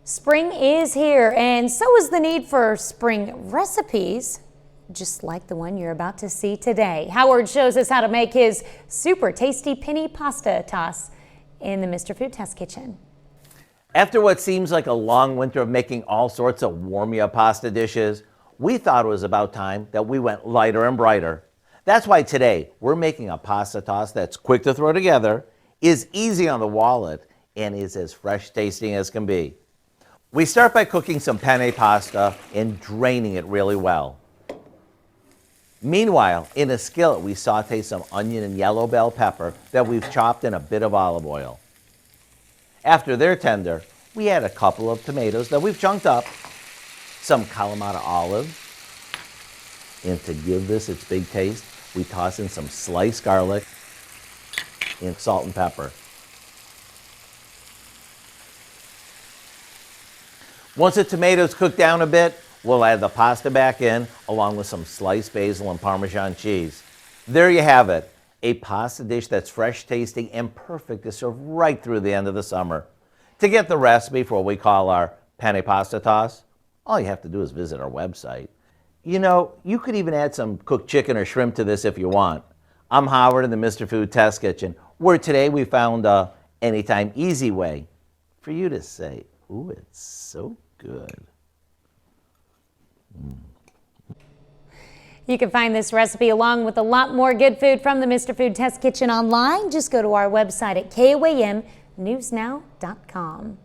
Spring is here, and so is the need for spring recipes, just like the one you're about to see today. Howard shows us how to make his super tasty penne pasta toss in the Mr. Food Test Kitchen. After what seems like a long winter of making all sorts of warm-you-up pasta dishes, we thought it was about time that we went lighter and brighter. That's why today we're making a pasta toss that's quick to throw together, is easy on the wallet, and is as fresh tasting as can be. We start by cooking some penne pasta and draining it really well. Meanwhile, in a skillet, we saute some onion and yellow bell pepper that we've chopped in a bit of olive oil. After they're tender, we add a couple of tomatoes that we've chunked up, some Kalamata olives, and to give this its big taste, we toss in some sliced garlic and salt and pepper. Once the tomatoes cook down a bit, we'll add the pasta back in, along with some sliced basil and Parmesan cheese. There you have it, a pasta dish that's fresh tasting and perfect to serve right through the end of the summer. To get the recipe for what we call our penne pasta toss, all you have to do is visit our website. You know, you could even add some cooked chicken or shrimp to this if you want. I'm Howard in the Mr. Food Test Kitchen, where today we found a anytime easy way for you to say, ooh, it's so good. You can find this recipe along with a lot more good food from the Mr. Food Test Kitchen online. Just go to our website at KOAMnewsnow.com.